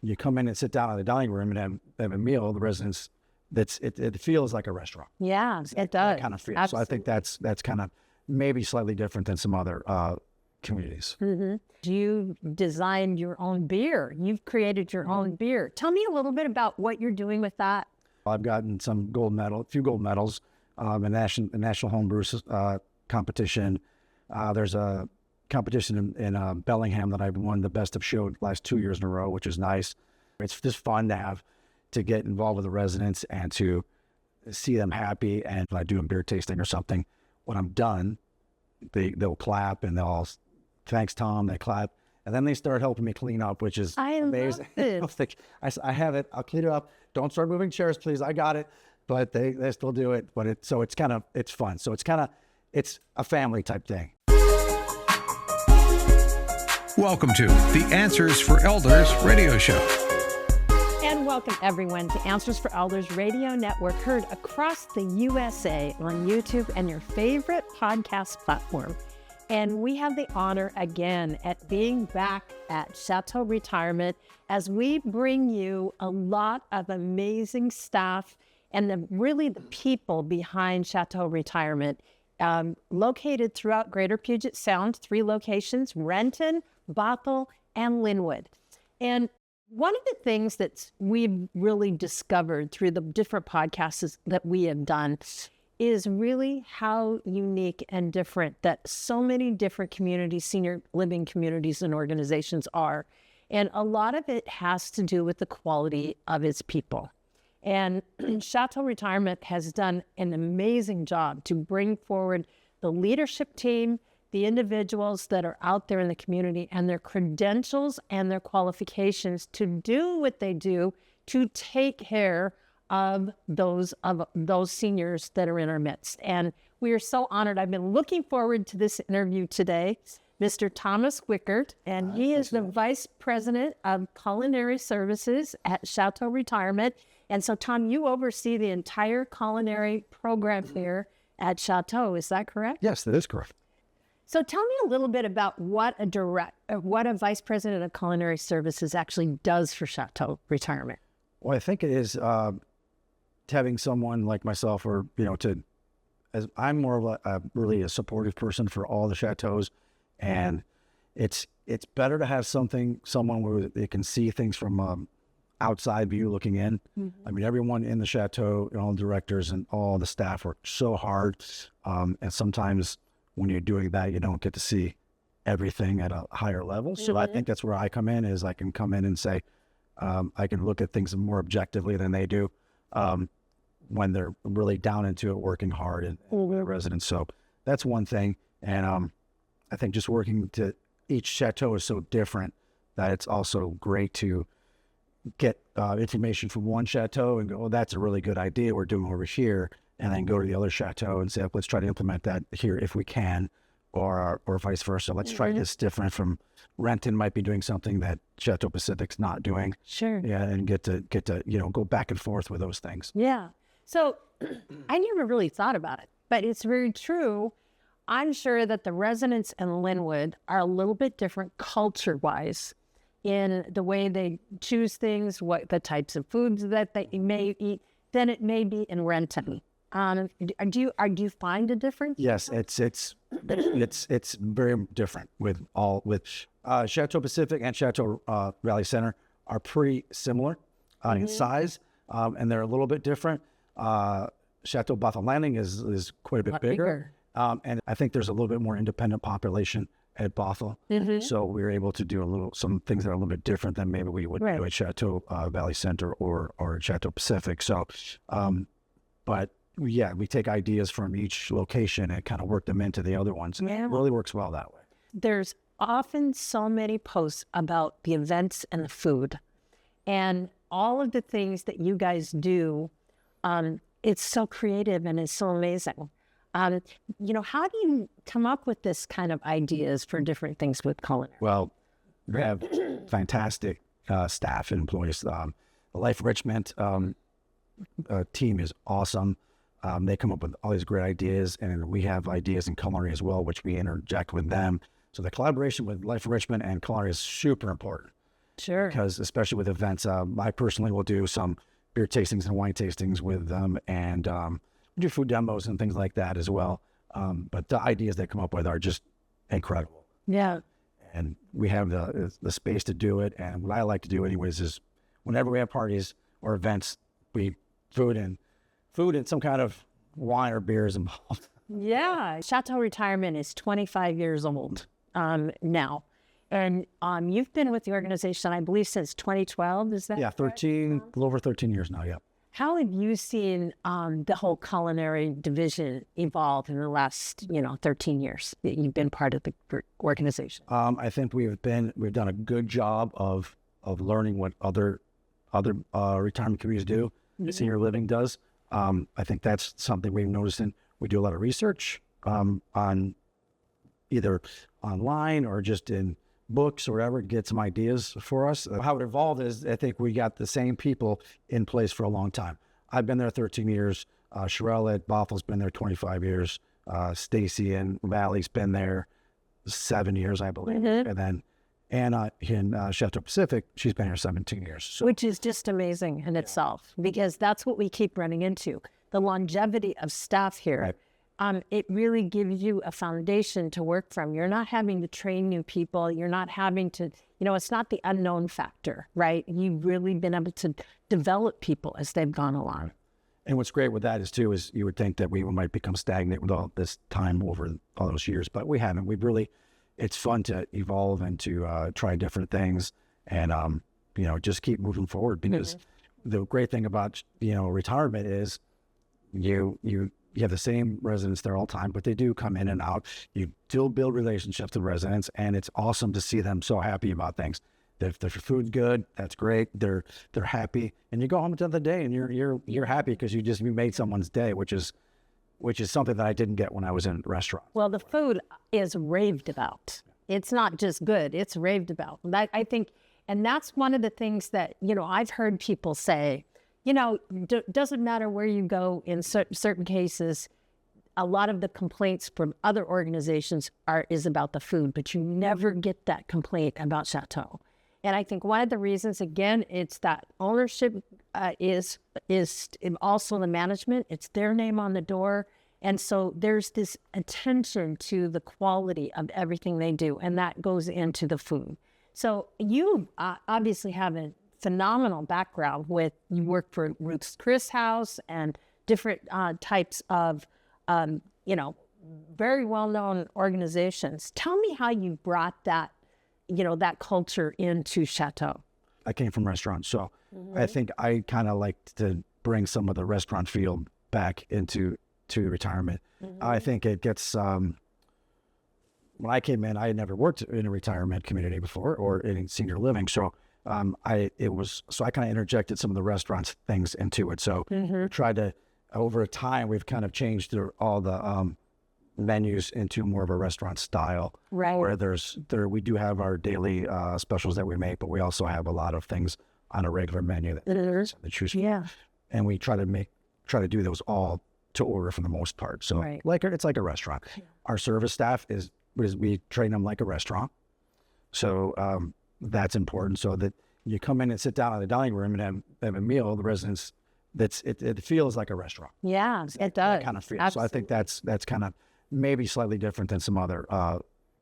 you come in and sit down in the dining room and have a meal, the residents, it feels like a restaurant. Yeah, it does. That kind of feel. Absolutely. So I think that's kind of maybe slightly different than some other communities. Mm-hmm. You designed your own beer. You've created your own beer. Tell me a little bit about what you're doing with that. I've gotten a few gold medals, in national homebrew competition. There's a competition in Bellingham that I've won the best of show the last 2 years in a row, which is nice. It's just fun to get involved with the residents and to see them happy. And if I do a beer tasting or something, when I'm done, they'll clap and they'll all, thanks, Tom, they clap. And then they start helping me clean up, which is amazing. I have it. I'll clean it up. Don't start moving chairs, please. I got it. But they still do it. But it's fun. So it's a family type thing. Welcome to the Answers for Elders radio show. And welcome everyone to Answers for Elders Radio Network, heard across the USA on YouTube and your favorite podcast platform. And we have the honor again at being back at Chateau Retirement as we bring you a lot of amazing staff and the people behind Chateau Retirement, located throughout Greater Puget Sound, 3 locations, Renton, Bothell, and Linwood. And one of the things that we've really discovered through the different podcasts that we have done is really how unique and different that so many different communities, senior living communities and organizations are. And a lot of it has to do with the quality of its people. And Chateau Retirement has done an amazing job to bring forward the leadership team, the individuals that are out there in the community, and their credentials and their qualifications to do what they do to take care of those seniors that are in our midst. And we are so honored. I've been looking forward to this interview today. Mr. Thomas Wichert, and he is the Vice President of Culinary Services at Chateau Retirement. And so, Tom, you oversee the entire culinary program here at Chateau. Is that correct? Yes, that is correct. So tell me a little bit about what a Vice President of Culinary Services actually does for Chateau Retirement. Well, I think it is having someone like myself, or as I'm more of a really a supportive person for all the chateaus, and it's better to have someone where they can see things from outside view looking in. Mm-hmm. I mean, everyone in the chateau, all the directors and all the staff work so hard, and sometimes when you're doing that, you don't get to see everything at a higher level. So I think that's where I come in, is I can come in and say, I can look at things more objectively than they do when they're really down into it, working hard and residents. So that's one thing. And I think just working to each chateau is so different that it's also great to get information from one chateau and go, oh, that's a really good idea we're doing over here. And then go to the other chateau and say, let's try to implement that here if we can, or vice versa. Let's try this different from Renton might be doing something that Chateau Pacific's not doing. Sure. Yeah, and get to go back and forth with those things. Yeah. So I never really thought about it, but it's very true. I'm sure that the residents in Linwood are a little bit different culture-wise in the way they choose things, what the types of foods that they may eat, than it may be in Renton. Do you find a difference? Yes, it's very different with Chateau Pacific and Chateau Valley Center are pretty similar in size, and they're a little bit different. Chateau Bothell Landing is quite a bit bigger. And I think there's a little bit more independent population at Bothell. So we were able to do some things that are a little bit different than maybe we would do at Chateau Valley Center or Chateau Pacific. So, but yeah, we take ideas from each location and kind of work them into the other ones. Yeah. It really works well that way. There's often so many posts about the events and the food and all of the things that you guys do. It's so creative and it's so amazing. How do you come up with this kind of ideas for different things with culinary? Well, we have fantastic staff and employees. The Life Enrichment team is awesome. They come up with all these great ideas, and we have ideas in culinary as well, which we interject with them. So the collaboration with Life Enrichment and culinary is super important. Sure. Because especially with events, I personally will do some beer tastings and wine tastings with them, and do food demos and things like that as well. But the ideas they come up with are just incredible. Yeah. And we have the space to do it. And what I like to do anyways is whenever we have parties or events, food and some kind of wine or beer is involved. Yeah. Chateau Retirement is 25 years old now. And you've been with the organization, I believe, since 2012. Is that? Yeah, 13, a little over 13 years now. Yeah. How have you seen the whole culinary division evolve in the last, 13 years that you've been part of the organization? I think we've done a good job of learning what other retirement communities do. Senior living does. I think that's something we've noticed, and we do a lot of research on either online or just in books or whatever to get some ideas for us. How it evolved is I think we got the same people in place for a long time. I've been there 13 years. Sherelle at Bothel's been there 25 years. Stacy and Valley's been there 7 years, I believe. And then Anna in Chateau Pacific, she's been here 17 years. So, which is just amazing in itself, because that's what we keep running into. The longevity of staff here. Right. It really gives you a foundation to work from. You're not having to train new people. You're not having to, it's not the unknown factor, right? You've really been able to develop people as they've gone along. And what's great with that is you would think that we might become stagnant with all this time over all those years, but we haven't. It's fun to evolve and to try different things and, just keep moving forward, because the great thing about, retirement is you have the same residents there all the time, but they do come in and out. You still build relationships with residents, and it's awesome to see them so happy about things. If their food's good, that's great. They're happy, and you go home at the end of the day, and you're happy because you made someone's day, which is something that I didn't get when I was in restaurants. Well, the food is raved about. It's not just good; it's raved about. I think, and that's one of the things that I've heard people say. Doesn't matter where you go in certain cases, a lot of the complaints from other organizations is about the food, but you never get that complaint about Chateau. And I think one of the reasons, again, it's that ownership is also the management. It's their name on the door. And so there's this attention to the quality of everything they do, and that goes into the food. So you obviously have a phenomenal background you work for Ruths Chris House and different types of, very well-known organizations. Tell me how you brought that, that culture into Chateau. I came from restaurants, so I think I kind of like to bring some of the restaurant field back into retirement. I think it gets, when I came in, I had never worked in a retirement community before or in senior living, so I kind of interjected some of the restaurants things into it. So we tried to, over time, we've kind of changed all the menus into more of a restaurant style. Right. Where we do have our daily specials that we make, but we also have a lot of things on a regular menu that they choose from. Yeah. And we try to do those all to order for the most part. So it's like a restaurant. Yeah. Our service staff we train them like a restaurant. So that's important, so that you come in and sit down in the dining room and have a meal, the residents, it feels like a restaurant. Yeah, it does. That kind of feel. Absolutely. So I think that's kind of maybe slightly different than some other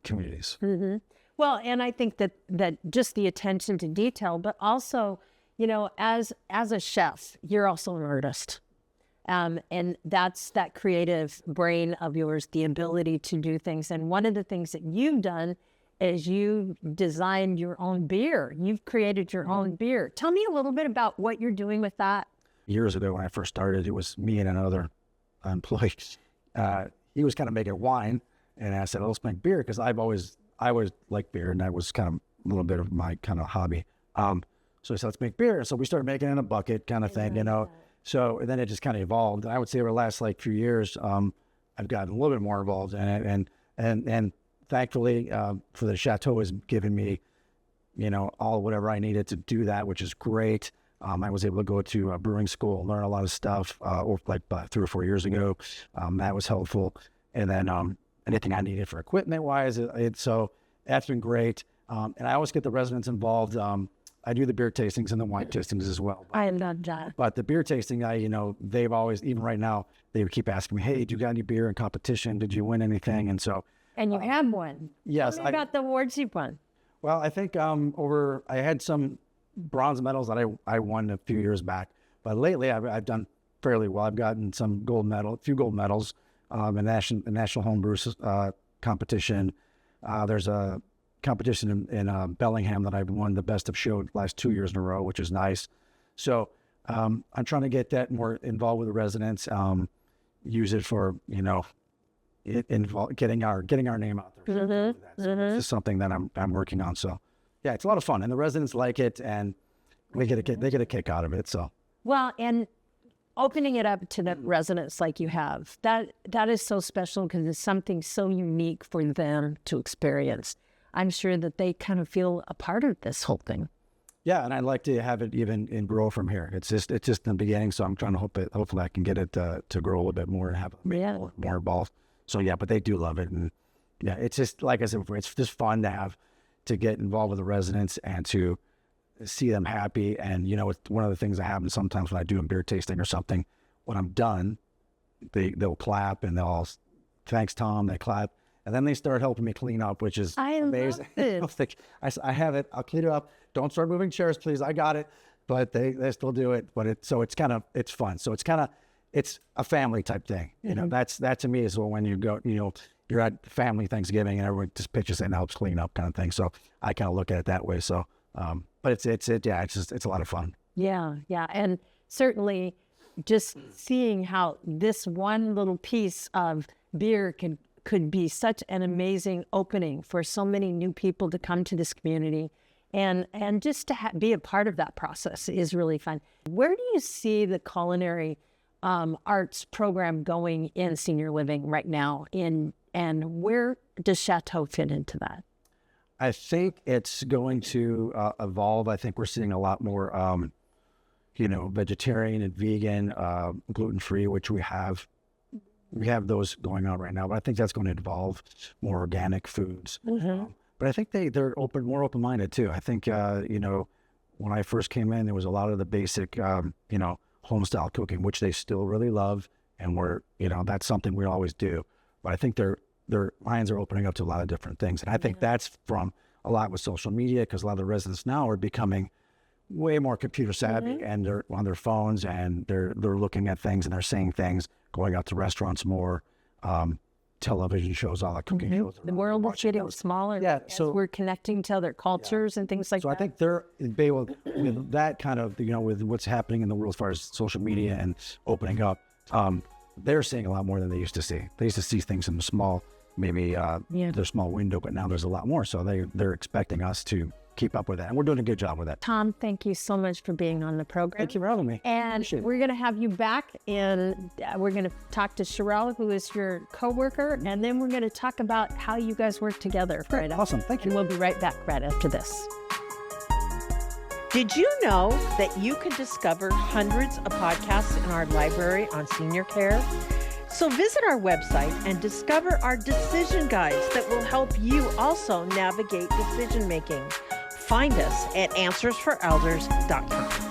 communities. Mm-hmm. Well, and I think that just the attention to detail, but also, as a chef, you're also an artist. And that's that creative brain of yours, the ability to do things. And one of the things that you've done is you designed your own beer. You've created your own beer. Tell me a little bit about what you're doing with that. Years ago when I first started, it was me and another employee. He was kind of making wine, and I said, let's make beer, because I always liked beer, and that was kind of a little bit of my kind of hobby. So I said, let's make beer. So we started making it in a bucket kind of thing, So and then it just kind of evolved. And I would say over the last few years, I've gotten a little bit more involved in it, and thankfully, for the Chateau has given me, all whatever I needed to do that, which is great. I was able to go to brewing school, learn a lot of stuff, 3 or 4 years ago. That was helpful. And then anything I needed for equipment wise, so that's been great. And I always get the residents involved. I do the beer tastings and the wine tastings as well. I love that. But the beer tasting, they've always, even right now, they would keep asking me, hey, do you got any beer in competition? Did you win anything? And so. And you have one. Yes. Tell me about the awards you've won. Well, I think I had some bronze medals that I won a few years back. But lately, I've done fairly well. I've gotten a few gold medals in National Homebrew competition. There's a competition in Bellingham that I've won the best of show last 2 years in a row, which is nice. So I'm trying to get that more involved with the residents, use it for, getting our name out there. So this is something that I'm working on. So yeah, it's a lot of fun, and the residents like it, and they get a kick out of it. So well, and opening it up to the residents like you have, that is so special because it's something so unique for them to experience. I'm sure that they kind of feel a part of this whole thing. Yeah, and I'd like to have it even grow from here. It's just in the beginning, so I'm trying to hopefully I can get it to grow a little bit more and have more involved. So yeah, but they do love it, and yeah, it's just like I said before, it's just fun to get involved with the residents and to see them happy. And it's one of the things that happens sometimes when I do a beer tasting or something. When I'm done, they'll clap and they'll all, thanks Tom, they clap. And then they start helping me clean up, which is amazing. I have it. I'll clean it up. Don't start moving chairs, please. I got it. But they still do it. But it's fun. So it's a family type thing. That to me is when you go, you're at family Thanksgiving and everyone just pitches in and helps clean up kind of thing. So I kind of look at it that way. So, but it's a lot of fun. Yeah. And certainly just seeing how this one little piece of beer could be such an amazing opening for so many new people to come to this community, and just to be a part of that process is really fun. Where do you see the culinary arts program going in senior living right now, and where does Chateau fit into that? I think it's going to evolve. I think we're seeing a lot more, vegetarian and vegan, gluten-free, which we have those going on right now, but I think that's going to evolve more organic foods. Mm-hmm. But I think they're more open-minded too. I think, when I first came in, there was a lot of the basic, home-style cooking, which they still really love. And that's something we always do. But I think their minds are opening up to a lot of different things. And I think that's from a lot with social media, because a lot of the residents now are becoming way more computer savvy, and they're on their phones and they're looking at things and they're seeing things, going out to restaurants more, television shows, all that cooking shows. The world is getting smaller. Yeah, so we're connecting to other cultures and things like that. So I think they will, with that kind of, with what's happening in the world as far as social media and opening up, they're seeing a lot more than they used to see. They used to see things in the small, maybe their small window, but now there's a lot more. So they're expecting us to keep up with that, and we're doing a good job with that. Tom, thank you so much for being on the program. Thank you for having me. And we're going to have you back, and we're going to talk to Sherelle, who is your coworker, and then we're going to talk about how you guys work together. Great. Awesome. Thank you. And we'll be right back right after this. Did you know that you can discover hundreds of podcasts in our library on senior care? So visit our website and discover our decision guides that will help you also navigate decision making. Find us at answersforelders.com.